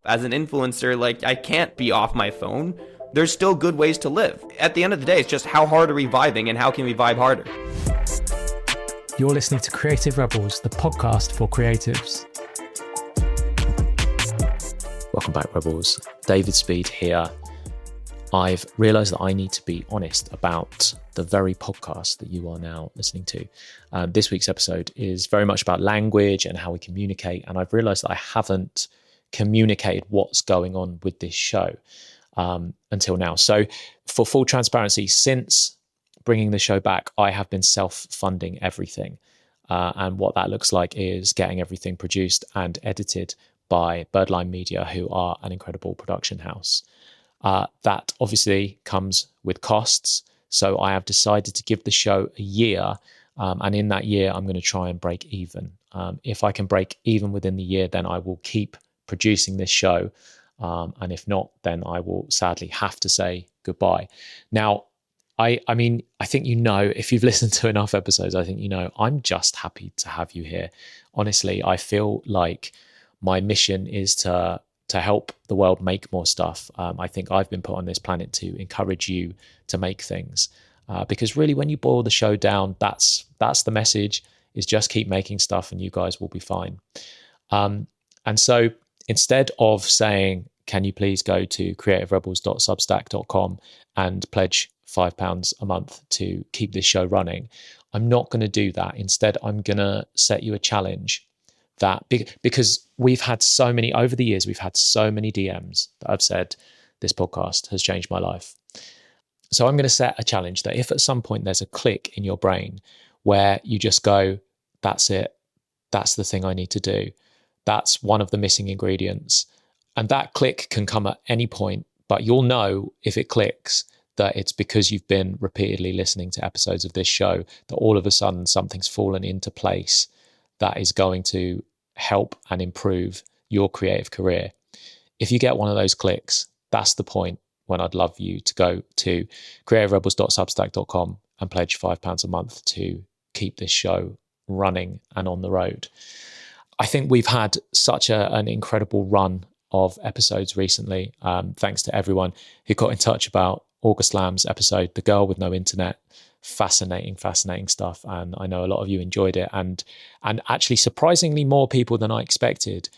As an influencer, like, I can't be off my phone. There's still good ways to live. At the end of the day, it's just how hard are we vibing and how can we vibe harder? You're listening to Creative Rebels, the podcast for creatives. Welcome back, Rebels. David Speed here. I've realised that I need to be honest about the very podcast that you are now listening to. This week's episode is very much about language and how we communicate, and I've realised that I haven't communicated what's going on with this show until now. So for full transparency, since bringing the show back, I have been self-funding everything. And what that looks like is getting everything produced and edited by Birdline Media, who are an incredible production house. That obviously comes with costs. So I have decided to give the show a year. And in that year, I'm going to try and break even. If I can break even within the year, then I will keep producing this show. And if not, then I will sadly have to say goodbye. Now, I mean, I think if you've listened to enough episodes, I think I'm just happy to have you here. Honestly, I feel like my mission is to help the world make more stuff. I think I've been put on this planet to encourage you to make things. Because really, when you boil the show down, that's the message, is just keep making stuff and you guys will be fine. And so instead of saying, can you please go to creativerebels.substack.com and pledge £5 a month to keep this show running, I'm not going to do that. Instead, I'm going to set you a challenge because we've had so many, over the years, we've had so many DMs that I've said, this podcast has changed my life. So I'm going to set a challenge that if at some point there's a click in your brain where you just go, that's it, that's the thing I need to do, that's one of the missing ingredients. And that click can come at any point, but you'll know if it clicks that it's because you've been repeatedly listening to episodes of this show, that all of a sudden something's fallen into place that is going to help and improve your creative career. If you get one of those clicks, that's the point when I'd love you to go to creativerebels.substack.com and pledge £5 a month to keep this show running and on the road. I think we've had such an incredible run of episodes recently. Thanks to everyone who got in touch about August Lamb's episode, The Girl with No Internet. Fascinating stuff. And I know a lot of you enjoyed it. And actually surprisingly more people than I expected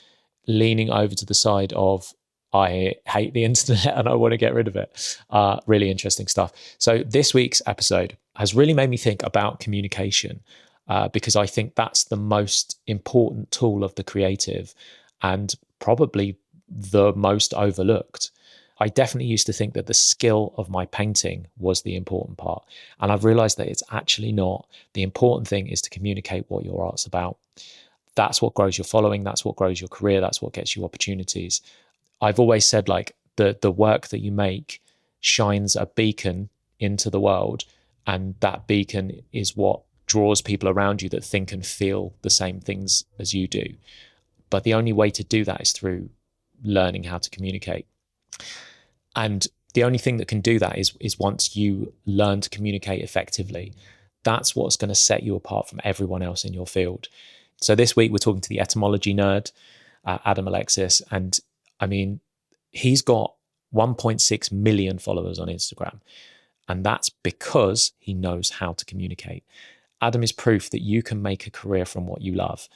leaning over to the side of, I hate the internet and I want to get rid of it. Really interesting stuff. So this week's episode has really made me think about communication because I think that's the most important tool of the creative and probably the most overlooked. I definitely used to think that the skill of my painting was the important part. And I've realized that it's actually not. The important thing is to communicate what your art's about. That's what grows your following. That's what grows your career. That's what gets you opportunities. I've always said, like, the work that you make shines a beacon into the world. And that beacon is what draws people around you that think and feel the same things as you do. But the only way to do that is through learning how to communicate. And the only thing that can do that is once you learn to communicate effectively, that's what's going to set you apart from everyone else in your field. So this week we're talking to the etymology nerd, Adam Aleksic, and I mean, he's got 1.6 million followers on Instagram, and that's because he knows how to communicate. Adam is proof that you can make a career from what you love,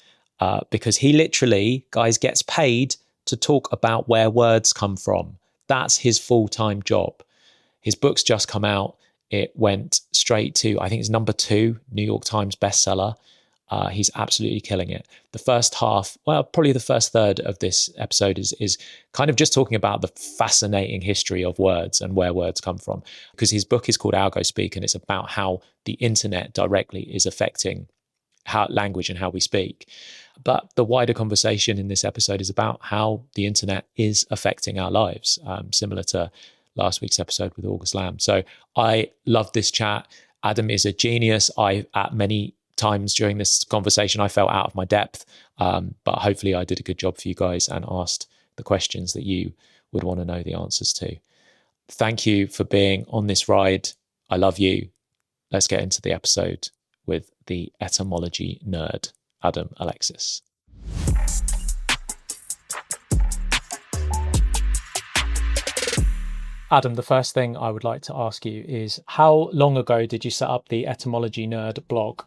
because he literally, guys, gets paid to talk about where words come from. That's his full-time job. His book's just come out. It went straight to, I think it's number 2, New York Times bestseller. He's absolutely killing it. The first half, well, probably the first third of this episode is kind of just talking about the fascinating history of words and where words come from. Because his book is called Algo-speak, and it's about how the internet directly is affecting how language and how we speak. But the wider conversation in this episode is about how the internet is affecting our lives, similar to last week's episode with August Lamb. So I love this chat. Adam is a genius. At many times during this conversation, I felt out of my depth, but hopefully I did a good job for you guys and asked the questions that you would want to know the answers to. Thank you for being on this ride. I love you. Let's get into the episode with the etymology nerd, Adam Aleksic. Adam, the first thing I would like to ask you is how long ago did you set up the Etymology Nerd blog?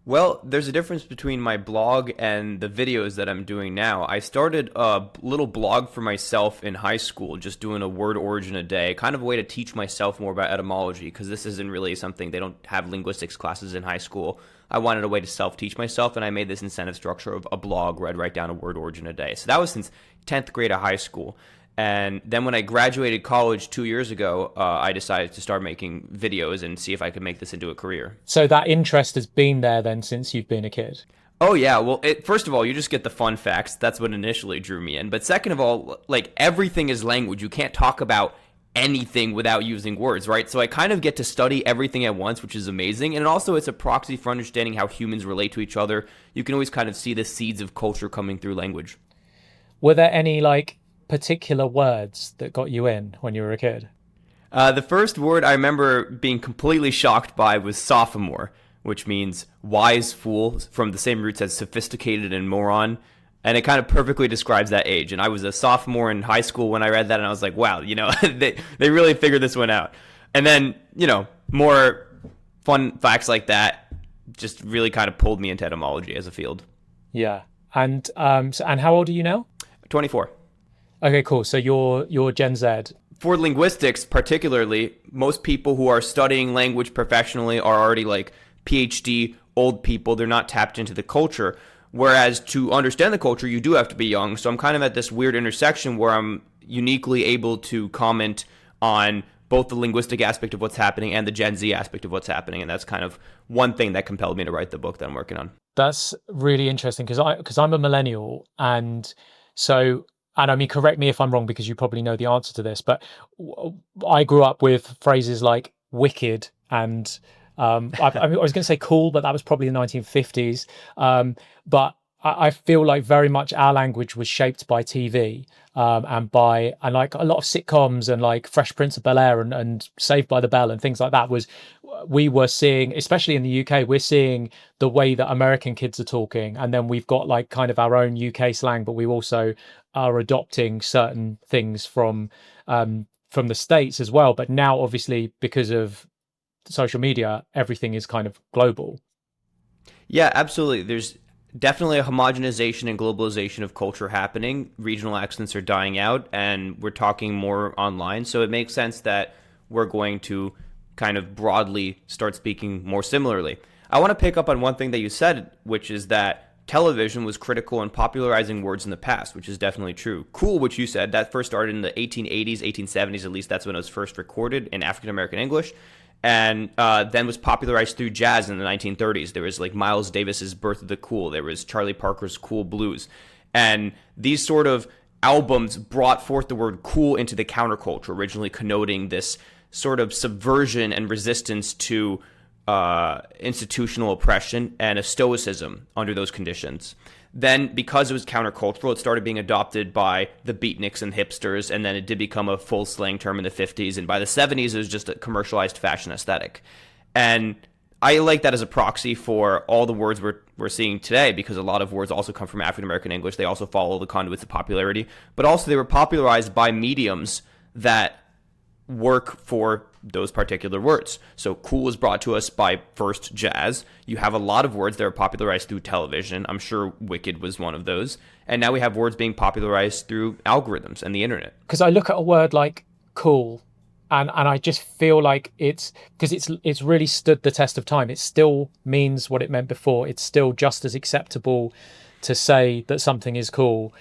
Well, there's a difference between my blog and the videos that I'm doing now. I started a little blog for myself in high school, just doing a word origin a day, kind of a way to teach myself more about etymology, because this isn't really something, they don't have linguistics classes in high school. I wanted a way to self-teach myself, and I made this incentive structure of a blog where I'd write down a word origin a day. So that was since 10th grade of high school. And then when I graduated college 2 years ago, I decided to start making videos and see if I could make this into a career. So that interest has been there then since you've been a kid? Oh, yeah. Well, first of all, you just get the fun facts. That's what initially drew me in. But second of all, like, everything is language. You can't talk about anything without using words, right? So I kind of get to study everything at once, which is amazing. And also it's a proxy for understanding how humans relate to each other. You can always kind of see the seeds of culture coming through language. Were there any, like, particular words that got you in when you were a kid? The first word I remember being completely shocked by was sophomore, which means wise fool, from the same roots as sophisticated and moron. And it kind of perfectly describes that age. And I was a sophomore in high school when I read that, and I was like, wow, they really figured this one out. And then, more fun facts like that just really kind of pulled me into etymology as a field. Yeah. And and how old are you now? 24. Okay, cool. So you're Gen Z. For linguistics particularly, most people who are studying language professionally are already like PhD old people. They're not tapped into the culture. Whereas to understand the culture, you do have to be young. So I'm kind of at this weird intersection where I'm uniquely able to comment on both the linguistic aspect of what's happening and the Gen Z aspect of what's happening. And that's kind of one thing that compelled me to write the book that I'm working on. That's really interesting because I'm a millennial. And I mean, correct me if I'm wrong because you probably know the answer to this, but I grew up with phrases like wicked and I was going to say cool, but that was probably the 1950s. But I feel like very much our language was shaped by TV and like a lot of sitcoms and like Fresh Prince of Bel-Air and Saved by the Bell and things like that. We were seeing, especially in the UK, we're seeing the way that American kids are talking, and then we've got like kind of our own UK slang, but we also are adopting certain things from the States as well. But now, obviously, because of social media, everything is kind of global. Yeah, absolutely. There's definitely a homogenization and globalization of culture happening. Regional accents are dying out, and we're talking more online. So it makes sense that we're going to kind of broadly start speaking more similarly. I want to pick up on one thing that you said, which is that television was critical in popularizing words in the past, which is definitely true. Cool, which you said, that first started in the 1880s, 1870s, at least that's when it was first recorded in African American English. And then was popularized through jazz in the 1930s. There was like Miles Davis's Birth of the Cool. There was Charlie Parker's Cool Blues. And these sort of albums brought forth the word cool into the counterculture, originally connoting this sort of subversion and resistance to institutional oppression and a stoicism under those conditions. Then, because it was countercultural, it started being adopted by the beatniks and hipsters, and then it did become a full slang term in the 50s. And by the 70s, it was just a commercialized fashion aesthetic. And I like that as a proxy for all the words we're seeing today, because a lot of words also come from African American English. They also follow the conduits of popularity, but also they were popularized by mediums that work for those particular words. So cool was brought to us by first jazz. You have a lot of words that are popularized through television. I'm sure wicked was one of those. And now we have words being popularized through algorithms and the internet. Because I look at a word like cool and I just feel like it's really stood the test of time. It still means what it meant before. It's still just as acceptable to say that something is cool.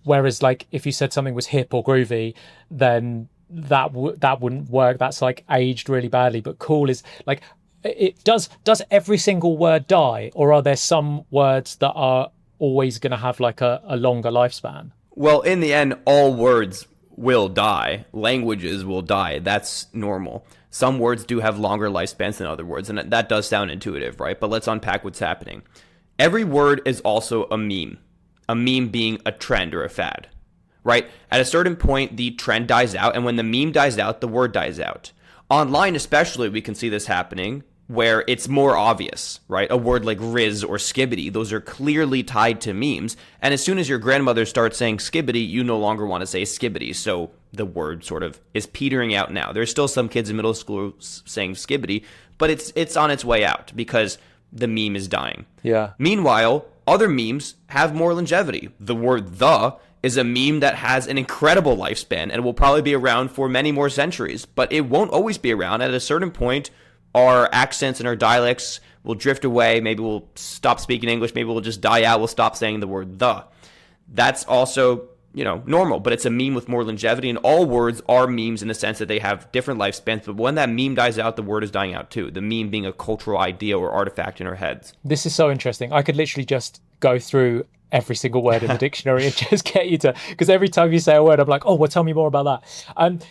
Whereas like if you said something was hip or groovy, then that wouldn't work. That's like aged really badly. But cool is like, it does every single word die, or are there some words that are always going to have like a longer lifespan? Well, in the end, all words will die. Languages will die. That's normal. Some words do have longer lifespans than other words, and that does sound intuitive, right? But let's unpack what's happening. Every word is also a meme being a trend or a fad. Right? At a certain point, the trend dies out, and when the meme dies out, the word dies out. Online especially, we can see this happening, where it's more obvious, right? A word like Riz or skibbity, those are clearly tied to memes, and as soon as your grandmother starts saying skibbity, you no longer want to say skibbity, so the word sort of is petering out now. There's still some kids in middle school saying skibbity, but it's on its way out because the meme is dying. Yeah. Meanwhile, other memes have more longevity. The word "the" is a meme that has an incredible lifespan and will probably be around for many more centuries, but it won't always be around. At a certain point, our accents and our dialects will drift away. Maybe we'll stop speaking English. Maybe we'll just die out. We'll stop saying the word "the." That's also, normal, but it's a meme with more longevity, and all words are memes in the sense that they have different lifespans, but when that meme dies out, the word is dying out too, the meme being a cultural idea or artifact in our heads. This is so interesting. I could literally just go through every single word in the dictionary and just get you to, because every time you say a word, I'm like, oh, well, tell me more about that.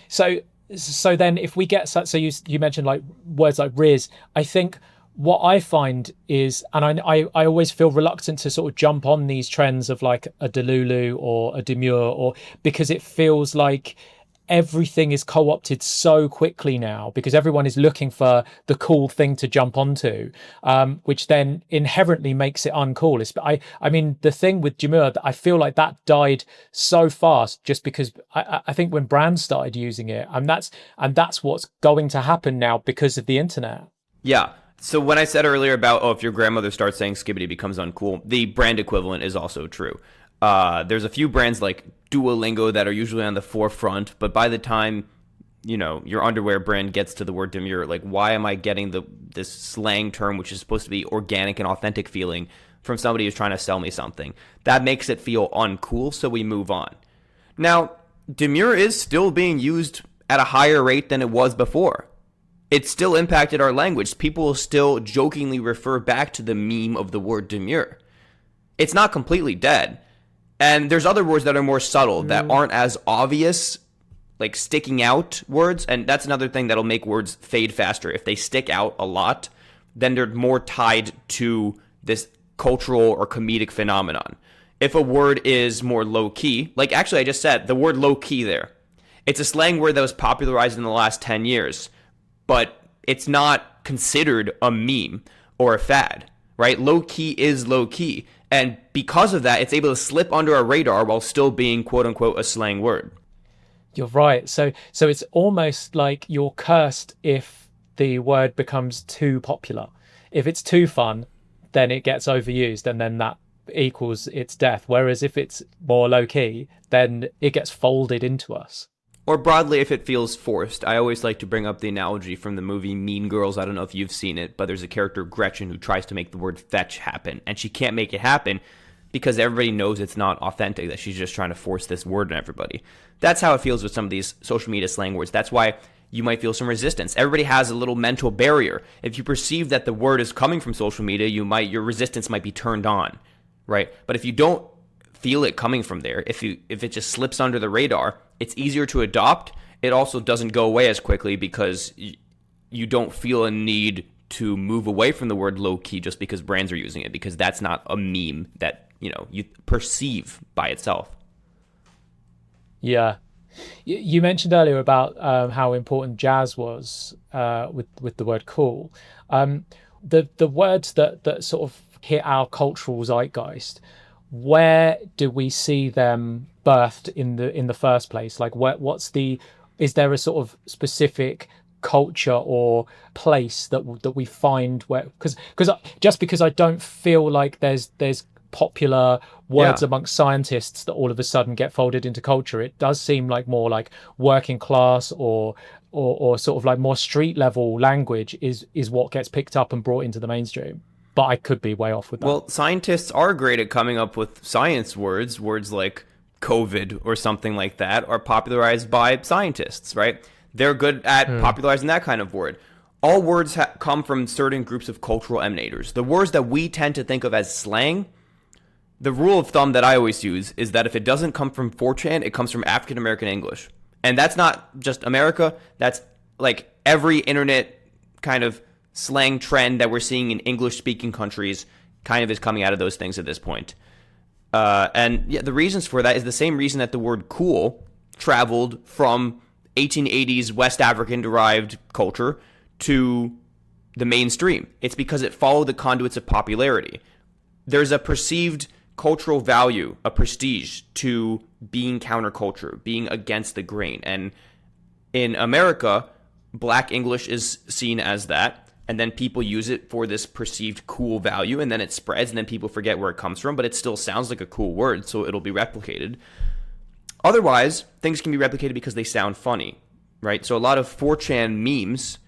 So then if we get, so you mentioned like words like riz, I think what I find is, and I always feel reluctant to sort of jump on these trends of like a delulu or a demure, or because it feels like everything is co-opted so quickly now because everyone is looking for the cool thing to jump onto, which then inherently makes it uncool. I mean, the thing with demure, I feel like that died so fast just because I think when brands started using it, and that's what's going to happen now because of the internet. Yeah. So when I said earlier about, if your grandmother starts saying skibbity, it becomes uncool, the brand equivalent is also true. There's a few brands like Duolingo that are usually on the forefront, but by the time, your underwear brand gets to the word demure, like, why am I getting this slang term, which is supposed to be organic and authentic feeling, from somebody who's trying to sell me something? That makes it feel uncool, so we move on. Now, demure is still being used at a higher rate than it was before. It still impacted our language. People will still jokingly refer back to the meme of the word demure. It's not completely dead. And there's other words that are more subtle, that aren't as obvious, like sticking out words. And that's another thing that'll make words fade faster. If they stick out a lot, then they're more tied to this cultural or comedic phenomenon. If a word is more low-key, like actually I just said, the word low-key there. It's a slang word that was popularized in the last 10 years. But it's not considered a meme or a fad, right? Low key is low key. And because of that, it's able to slip under our radar while still being, quote unquote, a slang word. You're right. So it's almost like you're cursed if the word becomes too popular. If it's too fun, then it gets overused and then that equals its death. Whereas if it's more low key, then it gets folded into us. Or broadly, if it feels forced. I always like to bring up the analogy from the movie Mean Girls. I don't know if you've seen it, but there's a character, Gretchen, who tries to make the word fetch happen. And she can't make it happen because everybody knows it's not authentic, that she's just trying to force this word on everybody. That's how it feels with some of these social media slang words. That's why you might feel some resistance. Everybody has a little mental barrier. If you perceive that the word is coming from social media, your resistance might be turned on, right? But if you don't feel it coming from there, if it just slips under the radar, it's easier to adopt. It also doesn't go away as quickly because you don't feel a need to move away from the word low key just because brands are using it, because that's not a meme that you perceive by itself. Yeah, you mentioned earlier about how important jazz was with the word cool. The words that sort of hit our cultural zeitgeist, where do we see them birthed in the first place? Like, is there a sort of specific culture or place that we find where, because I don't feel like there's popular words amongst scientists that all of a sudden get folded into culture. It does seem like more like working class or sort of like more street level language is what gets picked up and brought into the mainstream. But I could be way off with that. Well, scientists are great at coming up with science words. Words like COVID or something like that are popularized by scientists, right? They're good at popularizing that kind of word. All words come from certain groups of cultural emanators. The words that we tend to think of as slang, the rule of thumb that I always use is that if it doesn't come from 4chan, it comes from African American English. And that's not just America. That's like every internet kind of slang trend that we're seeing in English-speaking countries kind of is coming out of those things at this point. And the reasons for that is the same reason that the word cool traveled from 1880s West African-derived culture to the mainstream. It's because it followed the conduits of popularity. There's a perceived cultural value, a prestige to being counterculture, being against the grain. And in America, Black English is seen as that. And then people use it for this perceived cool value, and then it spreads, and then people forget where it comes from, but it still sounds like a cool word, so it'll be replicated. Otherwise, things can be replicated because they sound funny, right? So a lot of 4chan memes,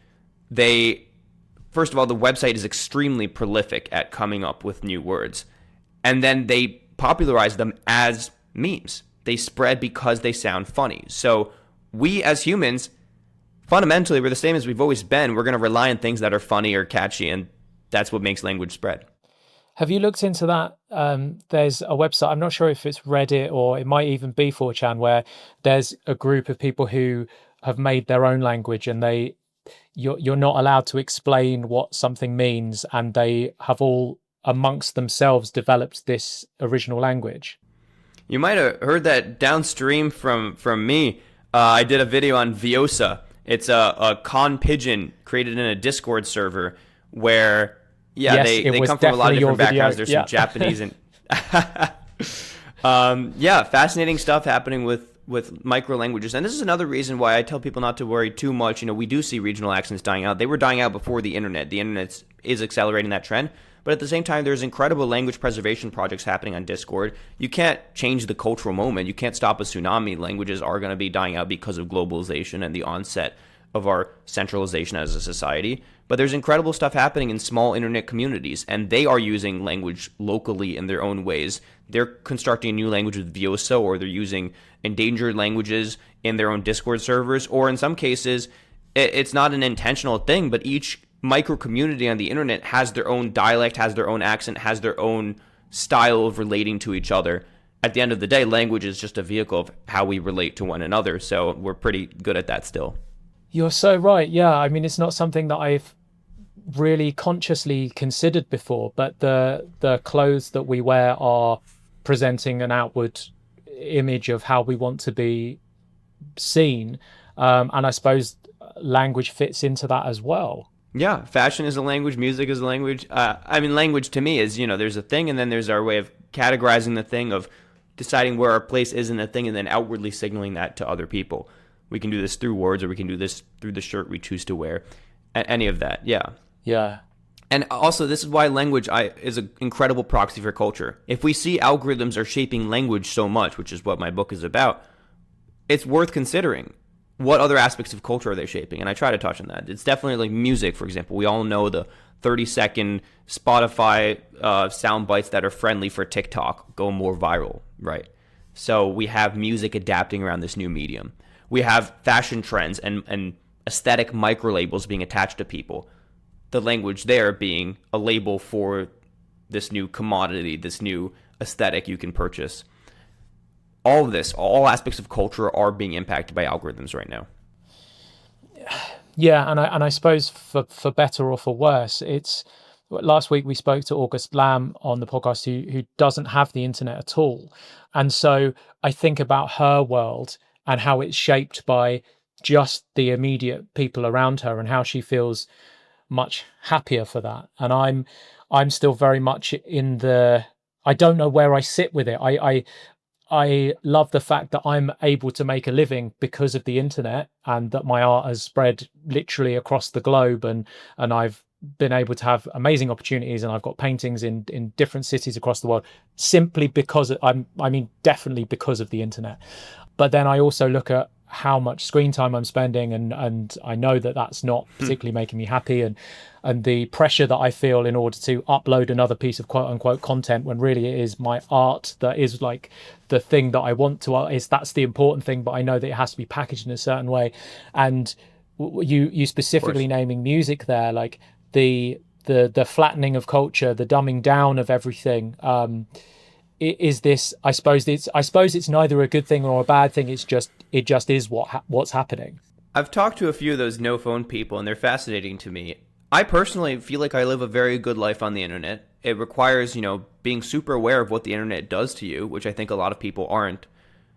first of all, the website is extremely prolific at coming up with new words. And then they popularize them as memes. They spread because they sound funny. So we as humans, fundamentally, we're the same as we've always been. We're going to rely on things that are funny or catchy, and that's what makes language spread. Have you looked into that? There's a website, I'm not sure if it's Reddit or it might even be 4chan, where there's a group of people who have made their own language, and you're not allowed to explain what something means, and they have all amongst themselves developed this original language. You might have heard that downstream from me. I did a video on Viosa. It's a con pigeon created in a Discord server where, they come from a lot of different backgrounds. There's some Japanese and fascinating stuff happening with micro languages. And this is another reason why I tell people not to worry too much. We do see regional accents dying out. They were dying out before the internet. The internet is accelerating that trend. But at the same time, there's incredible language preservation projects happening on Discord. You can't change the cultural moment. You can't stop a tsunami. Languages are going to be dying out because of globalization and the onset of our centralization as a society. But there's incredible stuff happening in small internet communities, and they are using language locally in their own ways. They're constructing a new language with Viosa, or they're using endangered languages in their own Discord servers, or in some cases, it's not an intentional thing, but each micro community on the internet has their own dialect, has their own accent, has their own style of relating to each other. At the end of the day, language is just a vehicle of how we relate to one another, so we're pretty good at that still. You're so right. Yeah, I mean, it's not something that I've really consciously considered before, but the clothes that we wear are presenting an outward image of how we want to be seen, and I suppose language fits into that as well. Yeah, fashion is a language, music is a language. Language to me is, there's a thing, and then there's our way of categorizing the thing, of deciding where our place is in the thing, and then outwardly signaling that to other people. We can do this through words, or we can do this through the shirt we choose to wear. Any of that, yeah. Yeah. And also, this is why language is an incredible proxy for culture. If we see algorithms are shaping language so much, which is what my book is about, it's worth considering. What other aspects of culture are they shaping? And I try to touch on that. It's definitely like music, for example. We all know the 30-second Spotify sound bites that are friendly for TikTok go more viral, right? So we have music adapting around this new medium. We have fashion trends and aesthetic micro labels being attached to people. The language there being a label for this new commodity, this new aesthetic you can purchase. All of this, all aspects of culture are being impacted by algorithms right now. Yeah, and I suppose for better or for worse, it's last week we spoke to August Lamb on the podcast who doesn't have the internet at all. And so I think about her world and how it's shaped by just the immediate people around her, and how she feels much happier for that. And I'm still very much I don't know where I sit with it. I love the fact that I'm able to make a living because of the internet, and that my art has spread literally across the globe, and I've been able to have amazing opportunities, and I've got paintings in different cities across the world simply because definitely because of the internet. But then I also look at how much screen time I'm spending, and I know that that's not particularly making me happy, and the pressure that I feel in order to upload another piece of quote unquote content, when really it is my art that is like the thing that I want to, that's the important thing, but I know that it has to be packaged in a certain way. And you specifically naming music there, like the flattening of culture, the dumbing down of everything, is this, I suppose it's neither a good thing or a bad thing. It just is what's happening. I've talked to a few of those no phone people, and they're fascinating to me. I personally feel like I live a very good life on the internet. It requires, being super aware of what the internet does to you, which I think a lot of people aren't.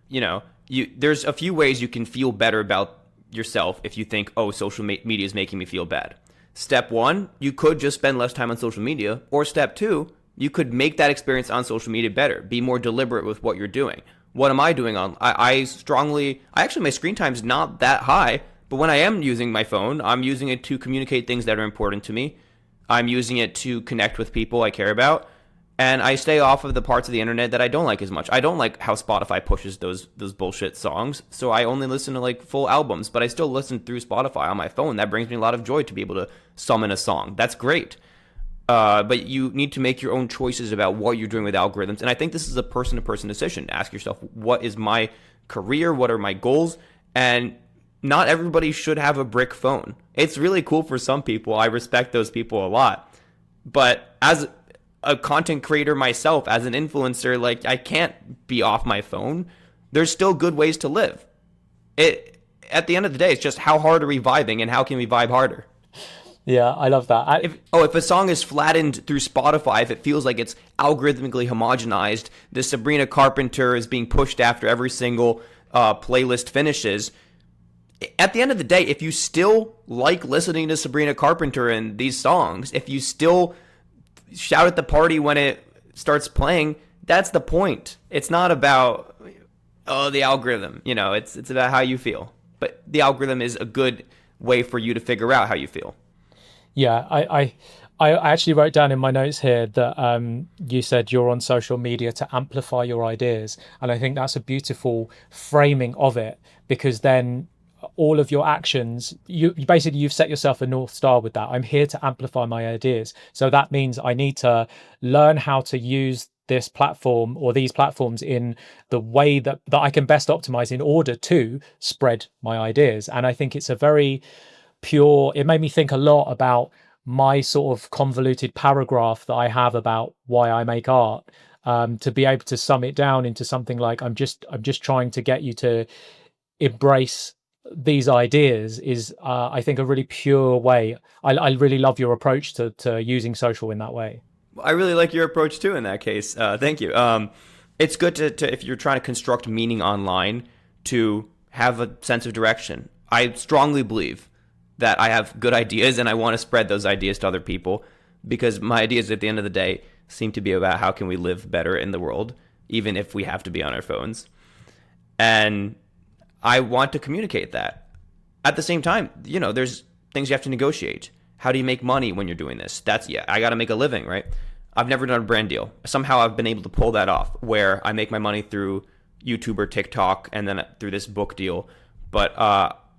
There's a few ways you can feel better about yourself if you think, oh, social media is making me feel bad. Step one, you could just spend less time on social media. Or step two, You could make that experience on social media better. Be more deliberate with what you're doing. What am I doing on? I actually, my screen time's not that high, but when I am using my phone, I'm using it to communicate things that are important to me. I'm using it to connect with people I care about. And I stay off of the parts of the internet that I don't like as much. I don't like how Spotify pushes those bullshit songs, so I only listen to like full albums, but I still listen through Spotify on my phone. That brings me a lot of joy to be able to summon a song. That's great. But you need to make your own choices about what you're doing with algorithms. And I think this is a person-to-person decision. Ask yourself, what is my career? What are my goals? And not everybody should have a brick phone. It's really cool for some people. I respect those people a lot. But as a content creator myself, as an influencer, like I can't be off my phone. There's still good ways to live. At the end of the day, it's just how hard are we vibing and how can we vibe harder? Yeah, I love that. If a song is flattened through Spotify, if it feels like it's algorithmically homogenized, the Sabrina Carpenter is being pushed after every single playlist finishes. At the end of the day, if you still like listening to Sabrina Carpenter and these songs, if you still shout at the party when it starts playing, that's the point. It's not about the algorithm. It's about how you feel. But the algorithm is a good way for you to figure out how you feel. Yeah, I actually wrote down in my notes here that you said you're on social media to amplify your ideas, and I think that's a beautiful framing of it, because then all of your actions, you've set yourself a North Star with that. I'm here to amplify my ideas. So that means I need to learn how to use this platform or these platforms in the way that I can best optimize in order to spread my ideas. And I think it's a very pure, it made me think a lot about my sort of convoluted paragraph that I have about why I make art, to be able to sum it down into something like, I'm just trying to get you to embrace these ideas is I think a really pure way. I really love your approach to using social in that way. I really like your approach too in that case. Thank you. It's good to if you're trying to construct meaning online, to have a sense of direction. I strongly believe that I have good ideas and I want to spread those ideas to other people, because my ideas at the end of the day seem to be about how can we live better in the world, even if we have to be on our phones. And I want to communicate that. At the same time, there's things you have to negotiate. How do you make money when you're doing this? I got to make a living, right? I've never done a brand deal. Somehow I've been able to pull that off, where I make my money through YouTube or TikTok and then through this book deal. But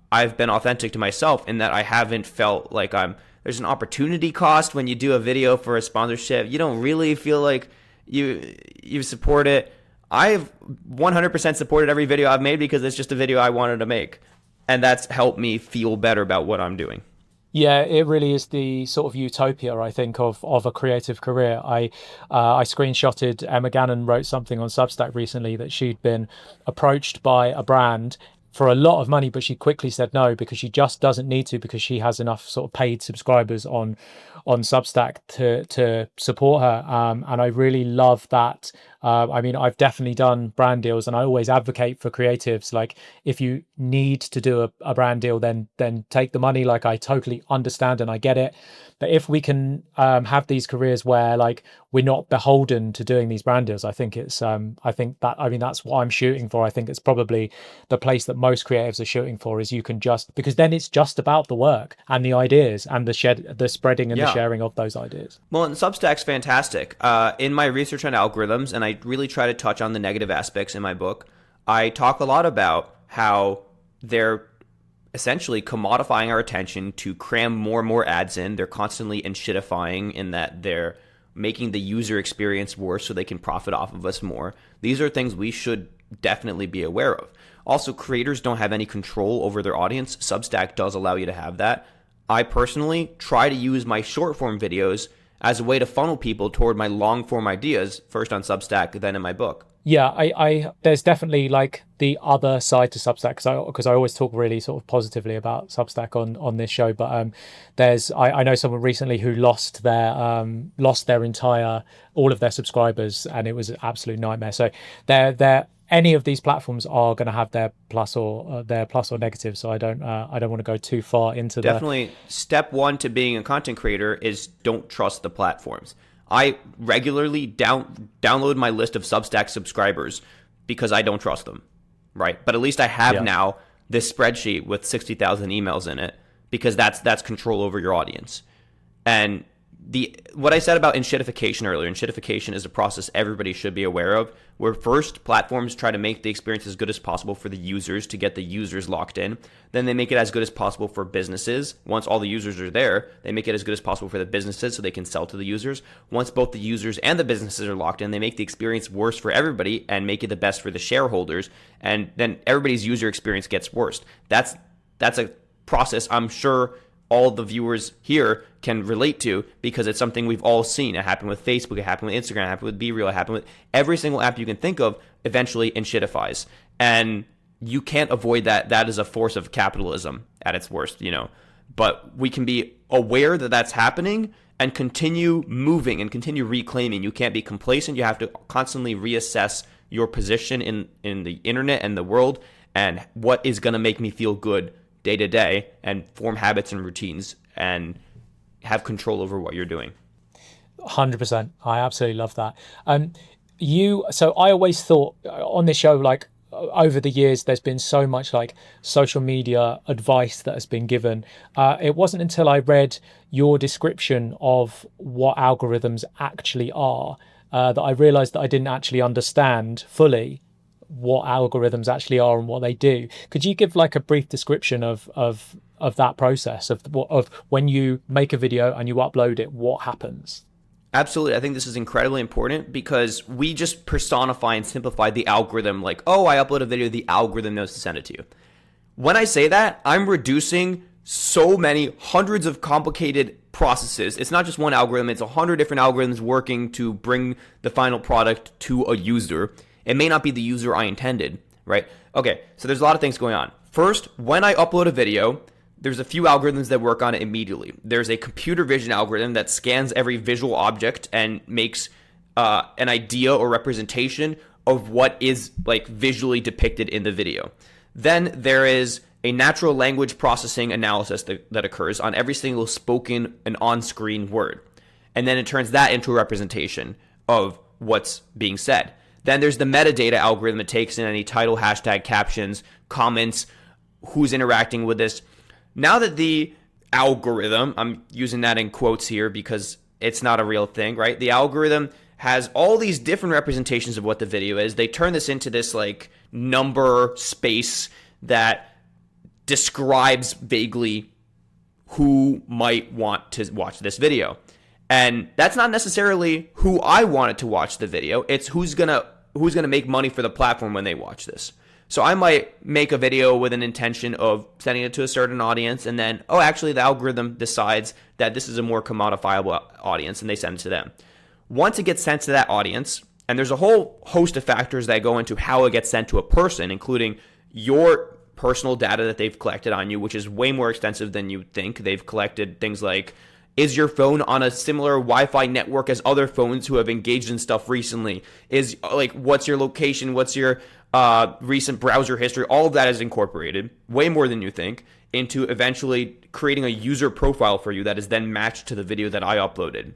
I've been authentic to myself in that I haven't felt like there's an opportunity cost when you do a video for a sponsorship. You don't really feel like you support it. I've 100% supported every video I've made because it's just a video I wanted to make. And that's helped me feel better about what I'm doing. Yeah, it really is the sort of utopia, I think, of a creative career. I screenshotted Emma Gannon wrote something on Substack recently that she'd been approached by a brand for a lot of money, but she quickly said no because she just doesn't need to, because she has enough sort of paid subscribers on Substack to support her. And I really love that. I mean, I've definitely done brand deals, and I always advocate for creatives. Like, if you need to do a brand deal, then take the money. Like, I totally understand and I get it. But if we can have these careers where like we're not beholden to doing these brand deals, I think that's what I'm shooting for. I think it's probably the place that most creatives are shooting for, is you can because then it's just about the work and the ideas and the spreading and the sharing of those ideas. Well, and Substack's fantastic. In my research on algorithms, and I really try to touch on the negative aspects in my book, I talk a lot about how they're essentially commodifying our attention to cram more and more ads in. They're constantly shitifying in that they're making the user experience worse so they can profit off of us more. These are things we should definitely be aware of. Also, creators don't have any control over their audience. Substack does allow you to have that. I personally try to use my short form videos as a way to funnel people toward my long form ideas, first on Substack, then in my book. Yeah, I there's definitely like the other side to Substack, because I always talk really sort of positively about Substack on this show. But I know someone recently who lost their entire all of their subscribers, and it was an absolute nightmare. So they're any of these platforms are going to have their plus or negative. So I don't want to go too far into Definitely, step one to being a content creator is don't trust the platforms. I regularly download my list of Substack subscribers because I don't trust them, right? But at least I have now this spreadsheet with 60,000 emails in it, because that's control over your audience. And what I said about enshittification earlier, enshittification is a process everybody should be aware of, where first platforms try to make the experience as good as possible for the users to get the users locked in. Then they make it as good as possible for businesses. Once all the users are there, they make it as good as possible for the businesses so they can sell to the users. Once both the users and the businesses are locked in, they make the experience worse for everybody and make it the best for the shareholders. And then everybody's user experience gets worse. That's a process I'm sure all the viewers here can relate to, because it's something we've all seen. It happened with Facebook, it happened with Instagram, it happened with BeReal, it happened with every single app you can think of, eventually enshittifies. And you can't avoid that. That is a force of capitalism at its worst, But we can be aware that that's happening and continue moving and continue reclaiming. You can't be complacent. You have to constantly reassess your position in the internet and the world, and what is going to make me feel good day to day, and form habits and routines and have control over what you're doing. 100%. I absolutely love that. So I always thought on this show, like over the years, there's been so much like social media advice that has been given. It wasn't until I read your description of what algorithms actually are that I realized that I didn't actually understand fully what algorithms actually are and what they do. Could you give like a brief description of that process of when you make a video and you upload it, what happens? Absolutely. I think this is incredibly important, because we just personify and simplify the algorithm, like, oh, I upload a video, the algorithm knows to send it to you. When I say that, I'm reducing so many hundreds of complicated processes. It's not just one algorithm, it's 100 different algorithms working to bring the final product to a user. It may not be the user I intended, right? Okay, so there's a lot of things going on. First, when I upload a video, there's a few algorithms that work on it immediately. There's a computer vision algorithm that scans every visual object and makes an idea or representation of what is like visually depicted in the video. Then there is a natural language processing analysis that occurs on every single spoken and on-screen word. And then it turns that into a representation of what's being said. Then there's the metadata algorithm that takes in any title, hashtag, captions, comments, who's interacting with this. Now that the algorithm, I'm using that in quotes here because it's not a real thing, right? The algorithm has all these different representations of what the video is. They turn this into this like number space that describes vaguely who might want to watch this video. And that's not necessarily who I wanted to watch the video. It's who's gonna make money for the platform when they watch this. So I might make a video with an intention of sending it to a certain audience, and then, actually the algorithm decides that this is a more commodifiable audience, and they send it to them. Once it gets sent to that audience, and there's a whole host of factors that go into how it gets sent to a person, including your personal data that they've collected on you, which is way more extensive than you think. They've collected things like, is your phone on a similar Wi-Fi network as other phones who have engaged in stuff recently? Is like, what's your location? What's your recent browser history? All of that is incorporated, way more than you think, into eventually creating a user profile for you that is then matched to the video that I uploaded.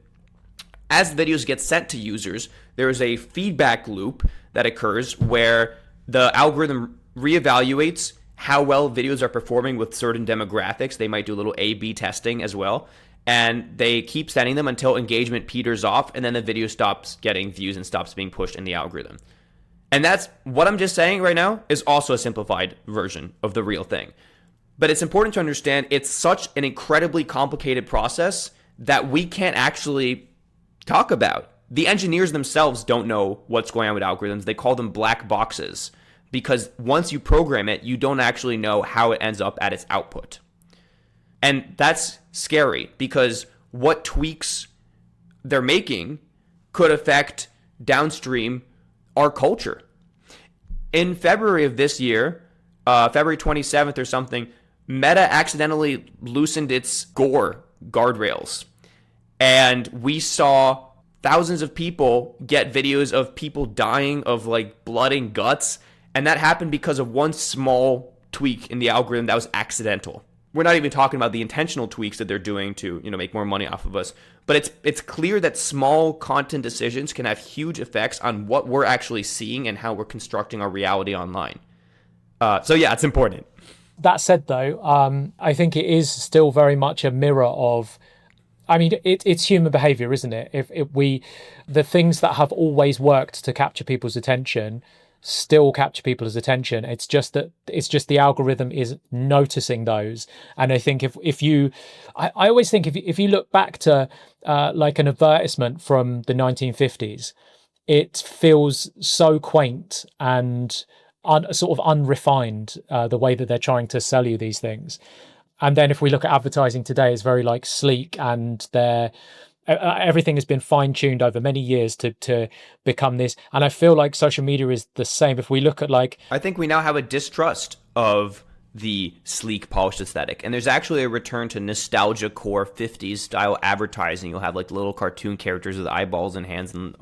As videos get sent to users, there is a feedback loop that occurs where the algorithm reevaluates how well videos are performing with certain demographics. They might do a little A/B testing as well. And they keep sending them until engagement peters off, and then the video stops getting views and stops being pushed in the algorithm. And that's what I'm just saying right now is also a simplified version of the real thing. But it's important to understand it's such an incredibly complicated process that we can't actually talk about. The engineers themselves don't know what's going on with algorithms. They call them black boxes, because once you program it, you don't actually know how it ends up at its output. And that's scary, because what tweaks they're making could affect downstream our culture. In February of this year, February 27th or something, Meta accidentally loosened its Gore guardrails. And we saw thousands of people get videos of people dying of like blood and guts. And that happened because of one small tweak in the algorithm that was accidental. we're not even talking about the intentional tweaks that they're doing to, make more money off of us. But it's clear that small content decisions can have huge effects on what we're actually seeing and how we're constructing our reality online. So yeah, it's important. That said, though, I think it is still very much a mirror of, I mean, it's human behavior, isn't it? If we, the things that have always worked to capture people's attention still capture people's attention. It's just the algorithm is noticing those. And I think I always think if you look back to like an advertisement from the 1950s, it feels so quaint and sort of unrefined, the way that they're trying to sell you these things. And then if we look at advertising today, it's very like sleek, and everything has been fine-tuned over many years to become this. And I feel like social media is the same. If we look at I think we now have a distrust of the sleek, polished aesthetic. And there's actually a return to nostalgia core 50s style advertising. You'll have like the little cartoon characters with eyeballs and hands and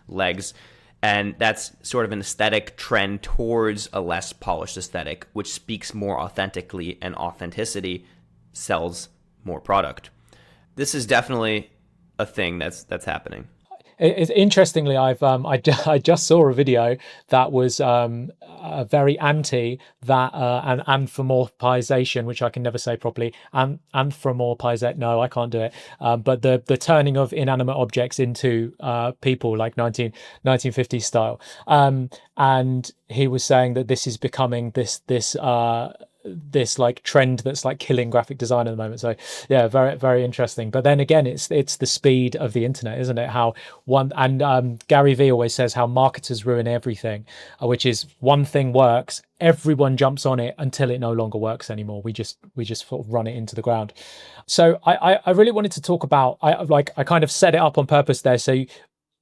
legs. And that's sort of an aesthetic trend towards a less polished aesthetic, which speaks more authentically, and authenticity sells more product. This is definitely a thing that's happening. Interestingly, I just saw a video that was very anti that an anthropomorphization, which I can never say properly. Anthropomorphization, no, I can't do it. But the turning of inanimate objects into people, like 1950s style. And he was saying that this is becoming this like trend that's like killing graphic design at the moment. So yeah, very, very interesting. But then again, it's the speed of the internet, isn't it? How Gary Vee always says how marketers ruin everything, which is one thing works, everyone jumps on it until it no longer works anymore. We just sort of run it into the ground. So I really wanted to talk about, I kind of set it up on purpose there. So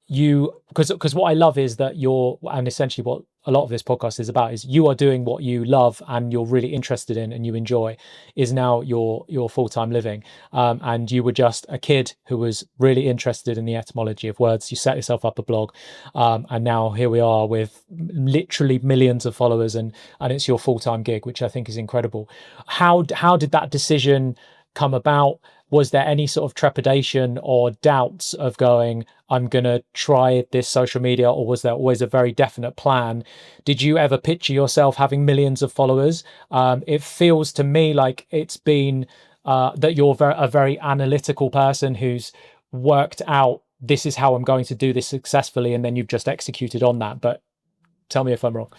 because what I love is that and essentially what a lot of this podcast is about, is you are doing what you love and you're really interested in and you enjoy is now your full-time living. And you were just a kid who was really interested in the etymology of words. You set yourself up a blog, and now here we are with literally millions of followers, and it's your full-time gig, which I think is incredible. How did that decision come about? Was there any sort of trepidation or doubts of going, I'm going to try this social media, or was there always a very definite plan? Did you ever picture yourself having millions of followers? It feels to me like it's been that you're a very analytical person who's worked out, this is how I'm going to do this successfully, and then you've just executed on that. But tell me if I'm wrong.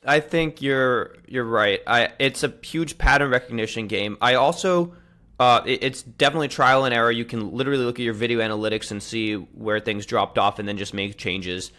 I think you're right. It's a huge pattern recognition game. I also... it's definitely trial and error. You can literally look at your video analytics and see where things dropped off and then just make changes.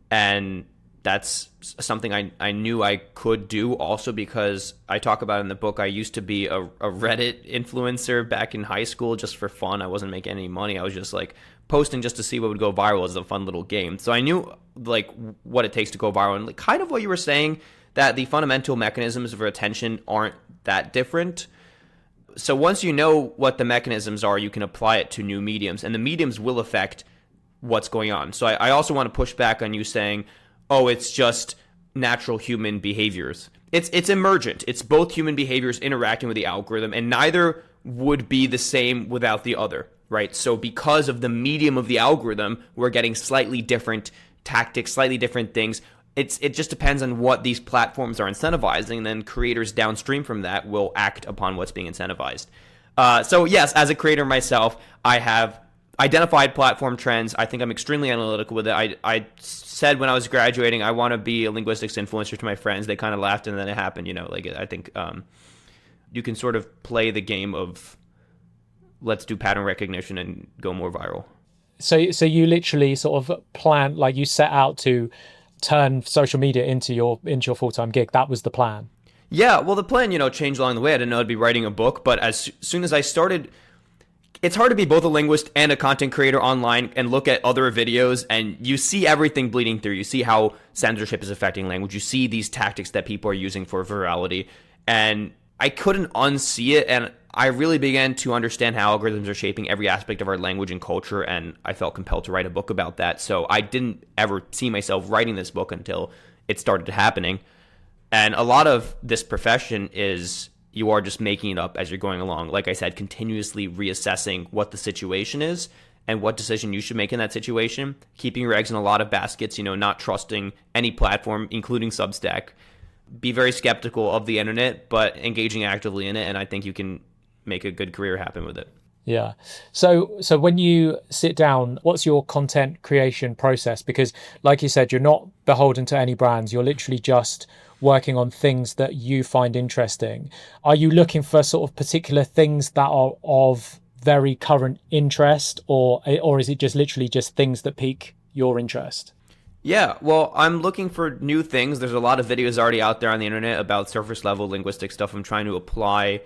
And that's something I knew I could do also because I talk about in the book, I used to be a Reddit influencer back in high school just for fun. I wasn't making any money. I was just like posting just to see what would go viral as a fun little game. So I knew like what it takes to go viral. And like, kind of what you were saying, that the fundamental mechanisms for attention aren't that different. So once you know what the mechanisms are, you can apply it to new mediums, and the mediums will affect what's going on. So I also want to push back on you saying, oh, it's just natural human behaviors. It's emergent. It's both human behaviors interacting with the algorithm, and neither would be the same without the other, right? So because of the medium of the algorithm, we're getting slightly different tactics, slightly different things. It just depends on what these platforms are incentivizing, and then creators downstream from that will act upon what's being incentivized. So yes, as a creator myself, I have identified platform trends. I think I'm extremely analytical with it. I said when I was graduating, I want to be a linguistics influencer to my friends. They kind of laughed, and then it happened. I think you can sort of play the game of let's do pattern recognition and go more viral. So you literally sort of plan, like you set out to turn social media into your full-time gig. That was the plan. Yeah, well, the plan, changed along the way. I didn't know I'd be writing a book, but as soon as I started, it's hard to be both a linguist and a content creator online and look at other videos, and you see everything bleeding through. You see how censorship is affecting language. You see these tactics that people are using for virality, and I couldn't unsee it, and I really began to understand how algorithms are shaping every aspect of our language and culture, and I felt compelled to write a book about that. So I didn't ever see myself writing this book until it started happening. And a lot of this profession is you are just making it up as you're going along. Like I said, continuously reassessing what the situation is and what decision you should make in that situation, keeping your eggs in a lot of baskets, not trusting any platform, including Substack. Be very skeptical of the internet, but engaging actively in it, and I think you can make a good career happen with it. Yeah. So when you sit down, what's your content creation process? Because like you said, you're not beholden to any brands. You're literally just working on things that you find interesting. Are you looking for sort of particular things that are of very current interest, or is it just literally just things that pique your interest? Yeah, well, I'm looking for new things. There's a lot of videos already out there on the internet about surface level linguistic stuff. I'm trying to apply,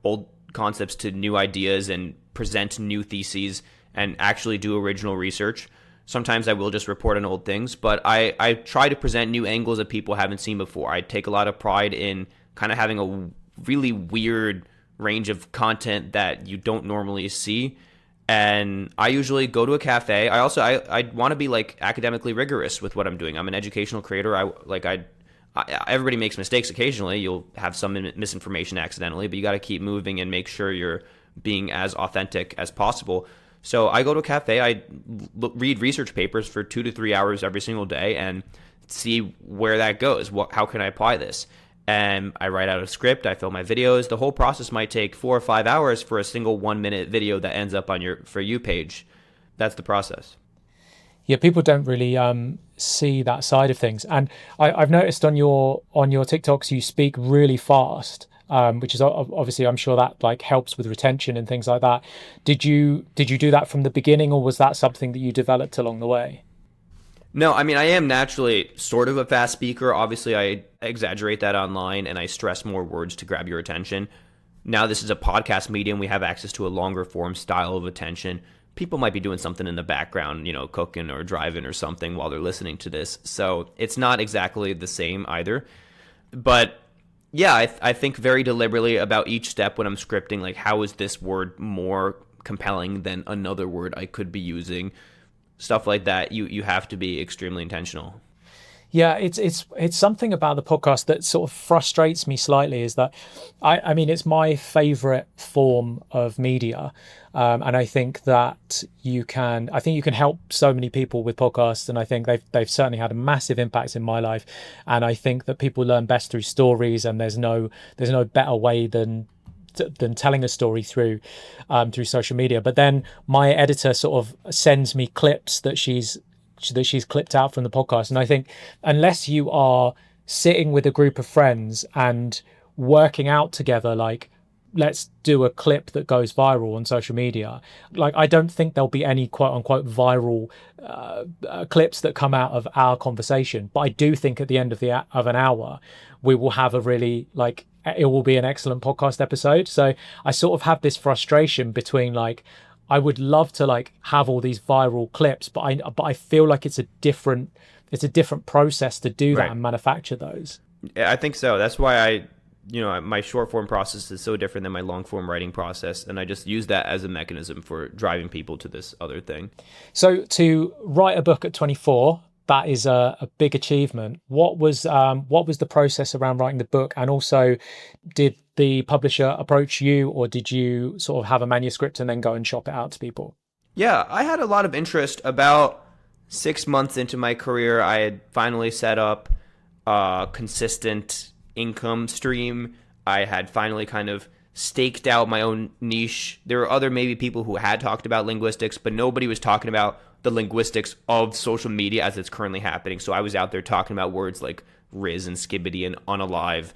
old concepts to new ideas and present new theses and actually do original research. Sometimes I will just report on old things, but I try to present new angles that people haven't seen before. I take a lot of pride in kind of having a really weird range of content that you don't normally see. And I usually go to a cafe. I want to be like academically rigorous with what I'm doing. I'm an educational creator. Everybody makes mistakes occasionally. You'll have some misinformation accidentally, but you got to keep moving and make sure you're being as authentic as possible. So I go to a cafe. I read research papers for 2 to 3 hours every single day and see where that goes. How can I apply this? And I write out a script. I film my videos. The whole process might take 4 or 5 hours for a single 1-minute video that ends up on your For You page. That's the process. Yeah, people don't really see that side of things, and I've noticed on your TikToks you speak really fast, which is obviously, I'm sure that like helps with retention and things like that. Did you do that from the beginning, or was that something that you developed along the way? No, I mean, I am naturally sort of a fast speaker. Obviously, I exaggerate that online and I stress more words to grab your attention. Now, this is a podcast medium. We have access to a longer form style of attention. People might be doing something in the background, cooking or driving or something while they're listening to this. So it's not exactly the same either. But yeah, I think very deliberately about each step when I'm scripting, like how is this word more compelling than another word I could be using? Stuff like that. You have to be extremely intentional. Yeah, it's something about the podcast that sort of frustrates me slightly, is that I mean it's my favorite form of media, and I think that you can help so many people with podcasts, and I think they've certainly had a massive impact in my life, and I think that people learn best through stories, and there's no better way than telling a story through social media. But then my editor sort of sends me clips that she's clipped out from the podcast, and I think unless you are sitting with a group of friends and working out together, like let's do a clip that goes viral on social media, like I don't think there'll be any quote unquote viral clips that come out of our conversation. But I do think at the end of an hour we will have a really it will be an excellent podcast episode. So I sort of have this frustration between like I would love to have all these viral clips, but I feel like it's a different process to do that, right, and manufacture those. I think so. That's why my short form process is so different than my long form writing process, and I just use that as a mechanism for driving people to this other thing. So to write a book at 24, that is a big achievement. What was the process around writing the book, and also did the publisher approach you, or did you sort of have a manuscript and then go and shop it out to people? Yeah, I had a lot of interest. About 6 months into my career, I had finally set up a consistent income stream. I had finally kind of staked out my own niche. There were other maybe people who had talked about linguistics, but nobody was talking about the linguistics of social media as it's currently happening. So I was out there talking about words like Riz and Skibbity and unalive,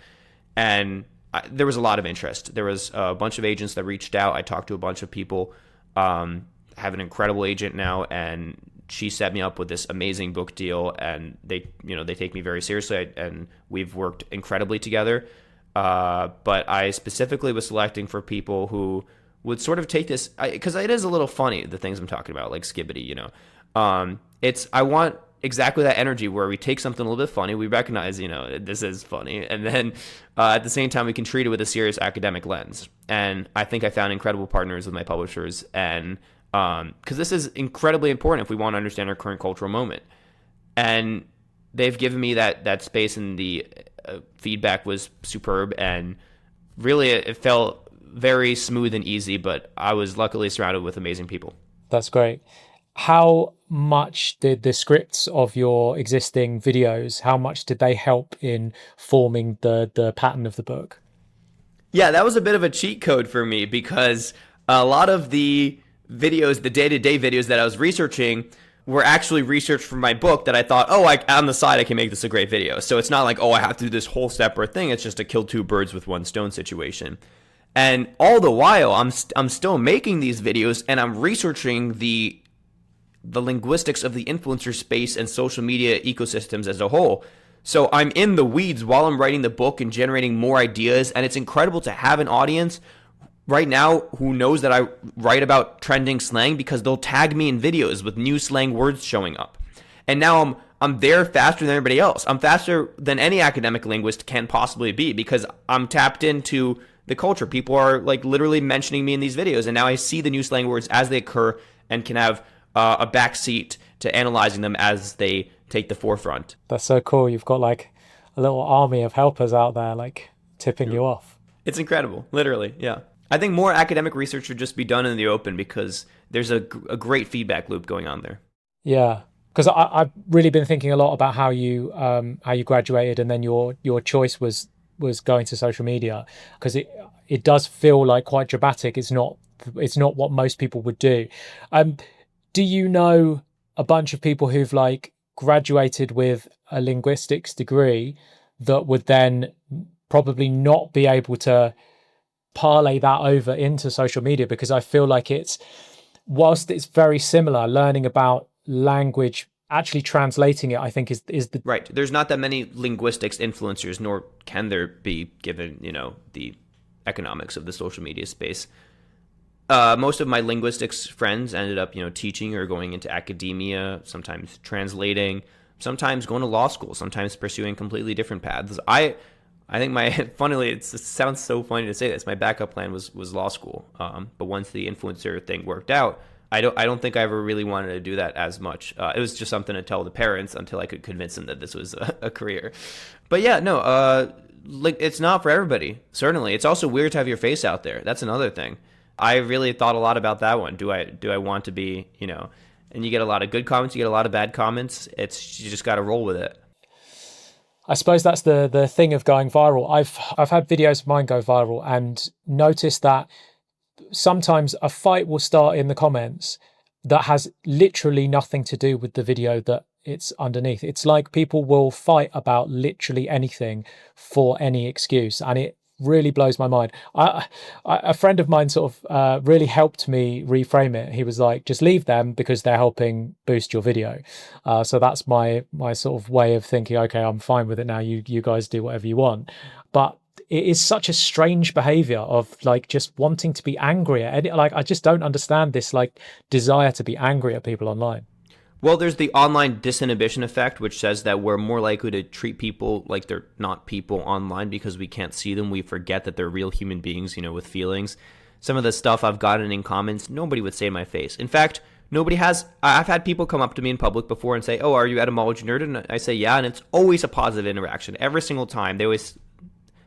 and there was a lot of interest. There was a bunch of agents that reached out. I talked to a bunch of people. I have an incredible agent now, and she set me up with this amazing book deal, and they take me very seriously, and we've worked incredibly together. But I specifically was selecting for people who would sort of take this, because it is a little funny, the things I'm talking about, like Skibbity, I want exactly that energy where we take something a little bit funny, we recognize, this is funny, and then at the same time we can treat it with a serious academic lens. And I think I found incredible partners with my publishers, and because this is incredibly important if we want to understand our current cultural moment. And they've given me that space, and the feedback was superb, and really it felt very smooth and easy, but I was luckily surrounded with amazing people. That's great. How much did the scripts of your existing videos, how much did they help in forming the pattern of the book? Yeah, that was a bit of a cheat code for me because a lot of the videos, the day-to-day videos that I was researching were actually researched for my book that I thought, oh, on the side I can make this a great video. So it's not like, oh, I have to do this whole separate thing. It's just a kill two birds with one stone situation. And all the while, I'm still making these videos and I'm researching the linguistics of the influencer space and social media ecosystems as a whole. So I'm in the weeds while I'm writing the book and generating more ideas. And it's incredible to have an audience right now who knows that I write about trending slang because they'll tag me in videos with new slang words showing up. And now I'm there faster than everybody else. I'm faster than any academic linguist can possibly be because I'm tapped into the culture. People are like literally mentioning me in these videos, and now I see the new slang words as they occur and can have a backseat to analyzing them as they take the forefront. That's so cool. You've got like a little army of helpers out there, like tipping you off. It's incredible, literally. Yeah. I think more academic research should just be done in the open because there's a great feedback loop going on there. Yeah, because I've really been thinking a lot about how you graduated, and then your choice was going to social media, because it does feel like quite dramatic. It's not what most people would do. Do you know a bunch of people who've like graduated with a linguistics degree that would then probably not be able to parlay that over into social media? Because I feel like whilst it's very similar, learning about language, actually translating it, I think is the right. There's not that many linguistics influencers, nor can there be, given the economics of the social media space. Most of my linguistics friends ended up teaching or going into academia, sometimes translating, sometimes going to law school, sometimes pursuing completely different paths. I think funnily, it sounds so funny to say this, my backup plan was law school. But once the influencer thing worked out, I don't think I ever really wanted to do that as much. It was just something to tell the parents until I could convince them that this was a career. But yeah, no, like it's not for everybody. Certainly, it's also weird to have your face out there. That's another thing. I really thought a lot about that one. Do I want to be, and you get a lot of good comments, you get a lot of bad comments. You just got to roll with it. I suppose that's the thing of going viral. I've had videos of mine go viral and noticed that sometimes a fight will start in the comments that has literally nothing to do with the video that it's underneath. It's like people will fight about literally anything for any excuse, and it really blows my mind. A friend of mine sort of really helped me reframe it. He was like, just leave them because they're helping boost your video. So that's my sort of way of thinking, okay, I'm fine with it now. You guys do whatever you want. But it is such a strange behavior of like just wanting to be angry at like, I just don't understand this like desire to be angry at people online. Well, there's the online disinhibition effect, which says that we're more likely to treat people like they're not people online because we can't see them. We forget that they're real human beings, with feelings. Some of the stuff I've gotten in comments, nobody would say in my face. In fact, nobody has. I've had people come up to me in public before and say, oh, are you etymology nerd? And I say, yeah. And it's always a positive interaction. Every single time. They always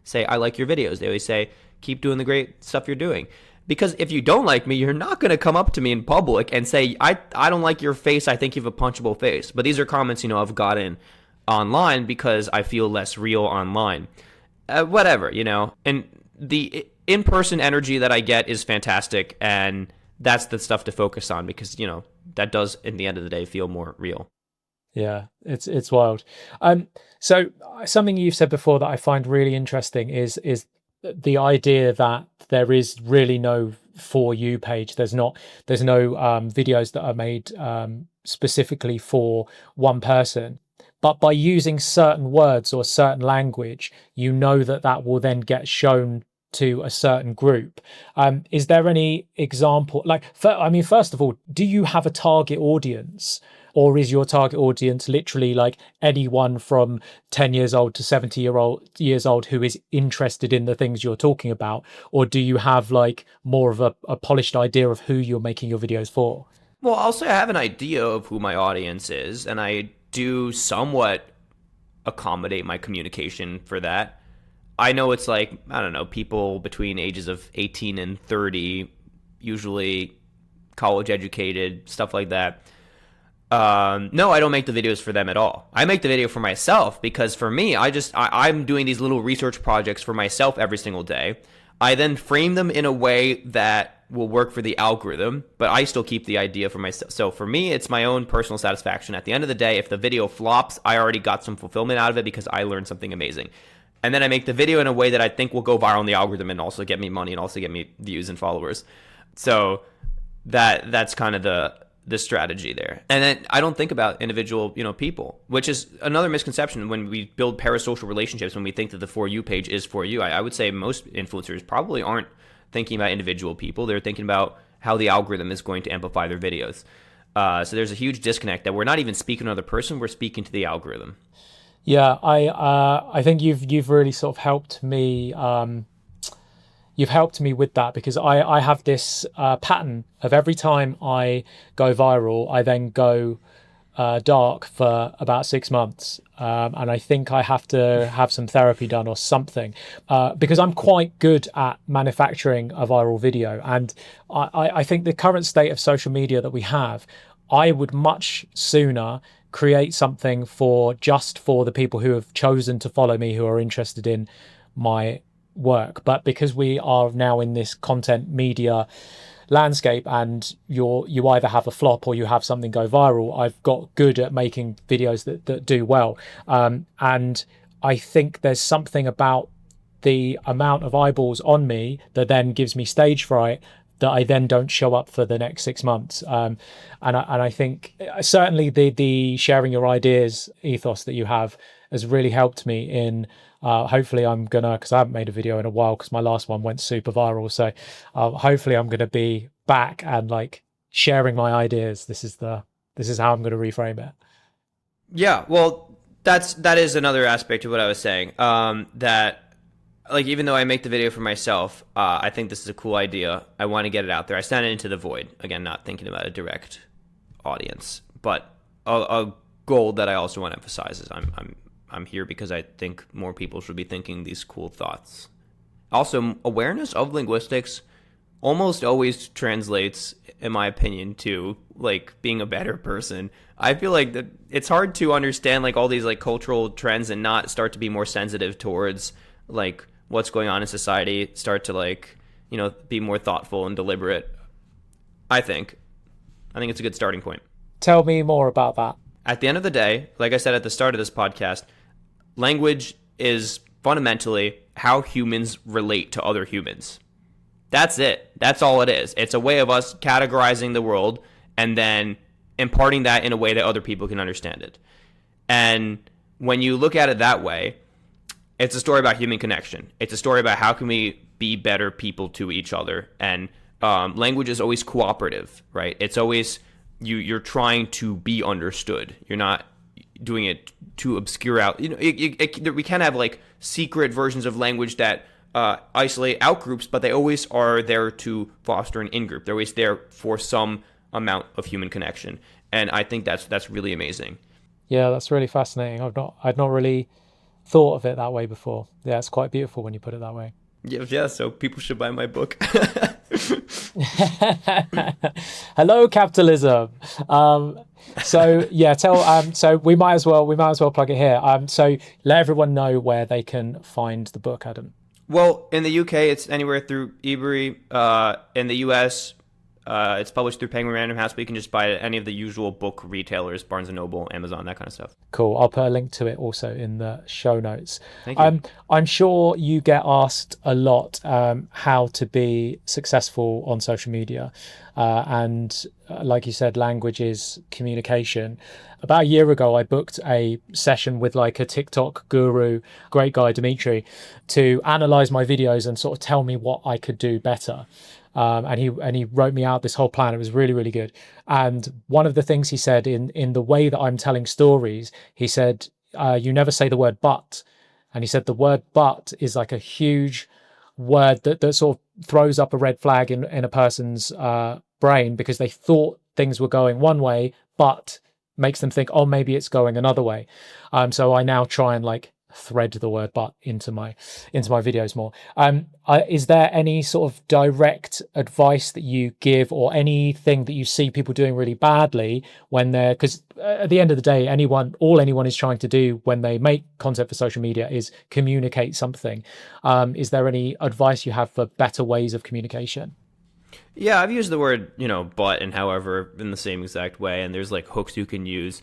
say, I like your videos. They always say, keep doing the great stuff you're doing. Because if you don't like me, you're not going to come up to me in public and say, I don't like your face. I think you have a punchable face. But these are comments, I've gotten online because I feel less real online. Whatever, And the in-person energy that I get is fantastic. And that's the stuff to focus on because, that does, in the end of the day, feel more real. Yeah, it's wild. So something you've said before that I find really interesting is the idea that there is really no For You page. There's no videos that are made specifically for one person. But by using certain words or certain language, that will then get shown to a certain group. Is there any example? First of all, do you have a target audience? Or is your target audience literally like anyone from 10 years old to 70 years old who is interested in the things you're talking about? Or do you have like more of a polished idea of who you're making your videos for? Well, I'll say I have an idea of who my audience is, and I do somewhat accommodate my communication for that. I know it's like, I don't know, people between ages of 18 and 30, usually college educated, stuff like that. No, I don't make the videos for them at all. I make the video for myself because for me, I'm doing these little research projects for myself every single day. I then frame them in a way that will work for the algorithm, but I still keep the idea for myself. So for me, it's my own personal satisfaction. At the end of the day, if the video flops, I already got some fulfillment out of it because I learned something amazing. And then I make the video in a way that I think will go viral in the algorithm and also get me money and also get me views and followers. So that's kind of the strategy there. And then I don't think about individual, people, which is another misconception when we build parasocial relationships, when we think that the For You page is for you. I would say most influencers probably aren't thinking about individual people. They're thinking about how the algorithm is going to amplify their videos. So there's a huge disconnect that we're not even speaking to another person, we're speaking to the algorithm. Yeah, I think you've really sort of helped me. You've helped me with that because I have this pattern of every time I go viral, I then go dark for about 6 months, and I think I have to have some therapy done or something because I'm quite good at manufacturing a viral video, and I think the current state of social media that we have, I would much sooner create something for the people who have chosen to follow me, who are interested in my work. But because we are now in this content media landscape and you either have a flop or you have something go viral, I've got good at making videos that do well. And I think there's something about the amount of eyeballs on me that then gives me stage fright, that I then don't show up for the next 6 months. And I think certainly the sharing your ideas ethos that you have has really helped me in hopefully I'm gonna, because I haven't made a video in a while because my last one went super viral, so hopefully I'm gonna be back and like sharing my ideas. This is how I'm gonna reframe it. Yeah, well, that is another aspect of what I was saying. That, like, even though I make the video for myself, I think this is a cool idea. I want to get it out there. I send it into the void. Again, not thinking about a direct audience, but a goal that I also want to emphasize is I'm here because I think more people should be thinking these cool thoughts. Also, awareness of linguistics almost always translates, in my opinion, to like being a better person. I feel like that it's hard to understand like all these like cultural trends and not start to be more sensitive towards like what's going on in society, start to like, be more thoughtful and deliberate. I think it's a good starting point. Tell me more about that. At the end of the day, like I said at the start of this podcast, language is fundamentally how humans relate to other humans. That's it. That's all it is. It's a way of us categorizing the world and then imparting that in a way that other people can understand it. And when you look at it that way, it's a story about human connection. It's a story about how can we be better people to each other. And language is always cooperative, right? It's always you're trying to be understood. You're not doing it to obscure out. We can have like secret versions of language that isolate out groups, but they always are there to foster an in-group. They're always there for some amount of human connection. And I think that's really amazing. Yeah, that's really fascinating. I'd not really thought of it that way before. Yeah, it's quite beautiful when you put it that way. Yeah, so people should buy my book. Hello, capitalism. So yeah, so we might as well plug it here. So let everyone know where they can find the book, Adam. Well, in the UK, it's anywhere through Ebury. In the US, it's published through Penguin Random House, but you can just buy it at any of the usual book retailers, Barnes & Noble, Amazon, that kind of stuff. Cool. I'll put a link to it also in the show notes. Thank you. I'm sure you get asked a lot how to be successful on social media. And like you said, language is communication. About a year ago, I booked a session with like a TikTok guru, great guy, Dimitri, to analyze my videos and sort of tell me what I could do better. And he wrote me out this whole plan. It was really, really good. And one of the things he said in the way that I'm telling stories, he said, you never say the word but. And he said the word but is like a huge word that sort of throws up a red flag in a person's brain because they thought things were going one way, but makes them think, oh, maybe it's going another way. So I now try and like thread the word but into my videos more. Is there any sort of direct advice that you give, or anything that you see people doing really badly when they're, because at the end of the day, all anyone is trying to do when they make content for social media is communicate something. Is there any advice you have for better ways of communication? Yeah, I've used the word, but and however in the same exact way, and there's like hooks you can use.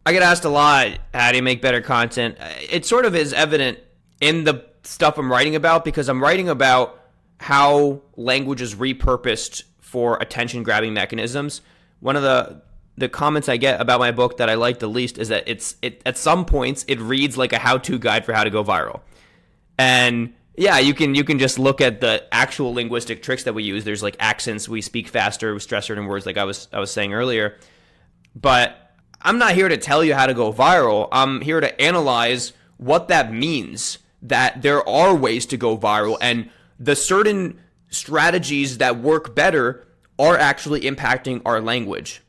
I get asked a lot, how do you make better content? It sort of is evident in the stuff I'm writing about, because I'm writing about how language is repurposed for attention-grabbing mechanisms. One of the comments I get about my book that I like the least is that it at some points it reads like a how-to guide for how to go viral. And yeah, you can just look at the actual linguistic tricks that we use. There's like accents, we speak faster, we stress certain words, like I was saying earlier. But I'm not here to tell you how to go viral. I'm here to analyze what that means, that there are ways to go viral, and the certain strategies that work better are actually impacting our language.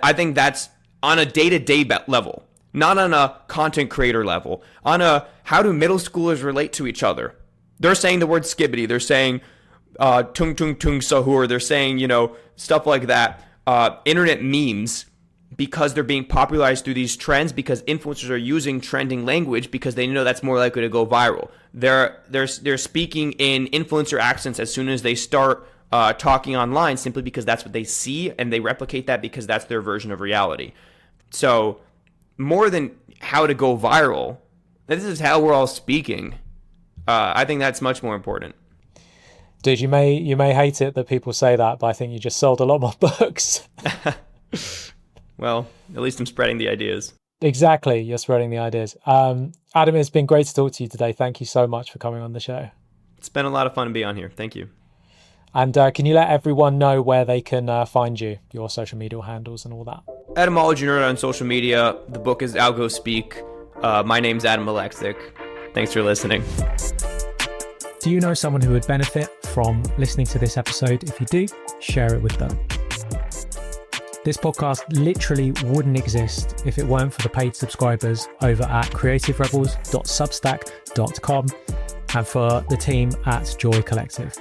I think that's on a day-to-day level, not on a content creator level, on a how do middle schoolers relate to each other. They're saying the word skibbity. They're saying tung tung tung sahur. They're saying, stuff like that. Internet memes, because they're being popularized through these trends, because influencers are using trending language because they know that's more likely to go viral. They're speaking in influencer accents as soon as they start talking online, simply because that's what they see, and they replicate that because that's their version of reality. So more than how to go viral, this is how we're all speaking. I think that's much more important. Dude, you may hate it that people say that, but I think you just sold a lot more books. Well, at least I'm spreading the ideas. Exactly, you're spreading the ideas. Adam, it's been great to talk to you today. Thank you so much for coming on the show. It's been a lot of fun to be on here. Thank you. And can you let everyone know where they can find you, your social media handles and all that? Etymology Nerd on social media. The book is Algo-speak. My name's Adam Aleksic. Thanks for listening. Do you know someone who would benefit from listening to this episode? If you do, share it with them. This podcast literally wouldn't exist if it weren't for the paid subscribers over at creativerebels.substack.com and for the team at Joy Collective.